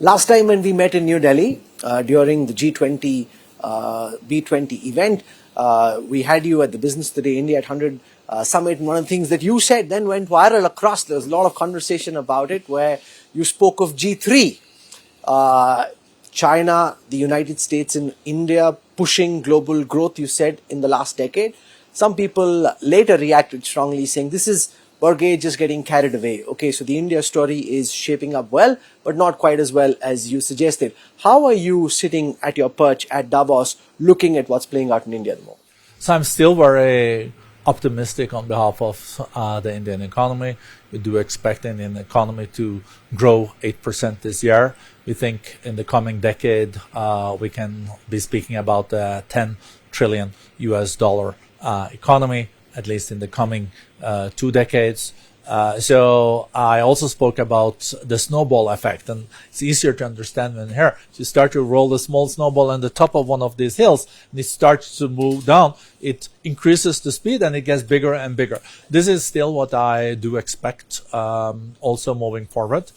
Last time when we met in New Delhi during the G20 B20 event, we had you at the Business Today India at 100 summit, and one of the things that you said then went viral across. There was a lot of conversation about it where you spoke of G3, China, the United States and India pushing global growth, you said, in the last decade. Some people later reacted strongly saying this is Borge just getting carried away. Okay, so the India story is shaping up well, but not quite as well as you suggested. How are you sitting at your perch at Davos looking at what's playing out in India at the moment? So I'm still very optimistic on behalf of the Indian economy. We do expect the Indian economy to grow 8% this year. We think in the coming decade we can be speaking about a $10 trillion economy, at least in the coming 2 decades. So I also spoke about the snowball effect, and it's easier to understand when here you start to roll a small snowball on the top of one of these hills, and it starts to move down. It increases the speed, and it gets bigger and bigger. This is still what I do expect also moving forward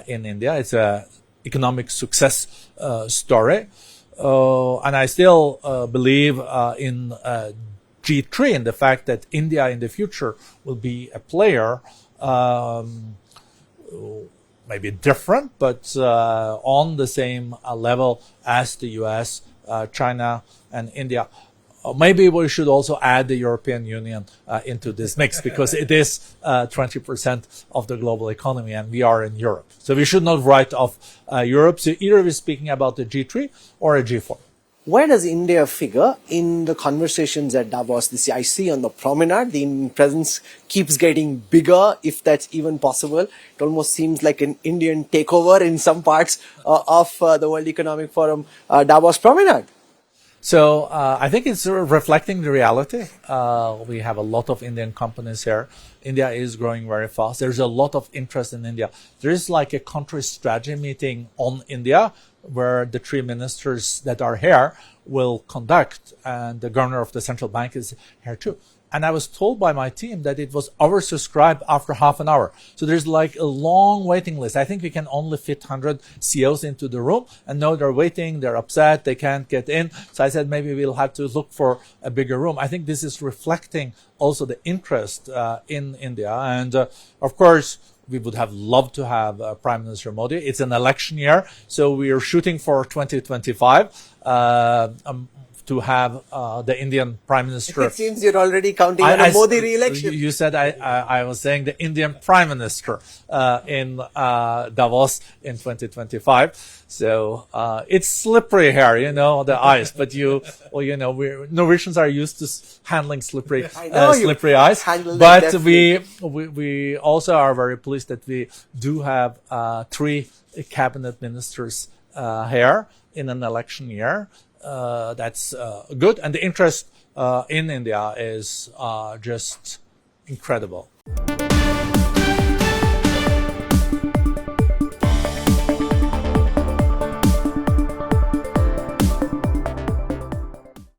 in India. It's a economic success story, and I still believe in G3 and the fact that India in the future will be a player, maybe different, but on the same level as the US, China, and India. Maybe we should also add the European Union into this mix because it is 20% of the global economy and we are in Europe. So we should not write off Europe. So either we're speaking about the G3 or a G4. Where does India figure in the conversations at Davos this year? I see on the promenade, the Indian presence keeps getting bigger, if that's even possible. It almost seems like an Indian takeover in some parts of the World Economic Forum Davos promenade. So I think it's reflecting the reality. We have a lot of Indian companies here. India is growing very fast. There's a lot of interest in India. There is like a country strategy meeting on India where the 3 ministers that are here will conduct, and the governor of the central bank is here too. And I was told by my team that it was oversubscribed after half an hour. So there's like a long waiting list. I think we can only fit 100 CEOs into the room, and now they're waiting, they're upset, they can't get in. So I said maybe we'll have to look for a bigger room. I think this is reflecting also the interest in India. And of course, we would have loved to have Prime Minister Modi. It's an election year, so we are shooting for 2025 to have the Indian Prime Minister. It seems you're already counting on a Modi re-election. You said I was saying the Indian Prime Minister in Davos in 2025. So it's slippery here, you know, the ice. But Norwegians are used to handling slippery ice. But we also are very pleased that we do have 3 cabinet ministers here in an election year. That's good, and the interest in India is just incredible.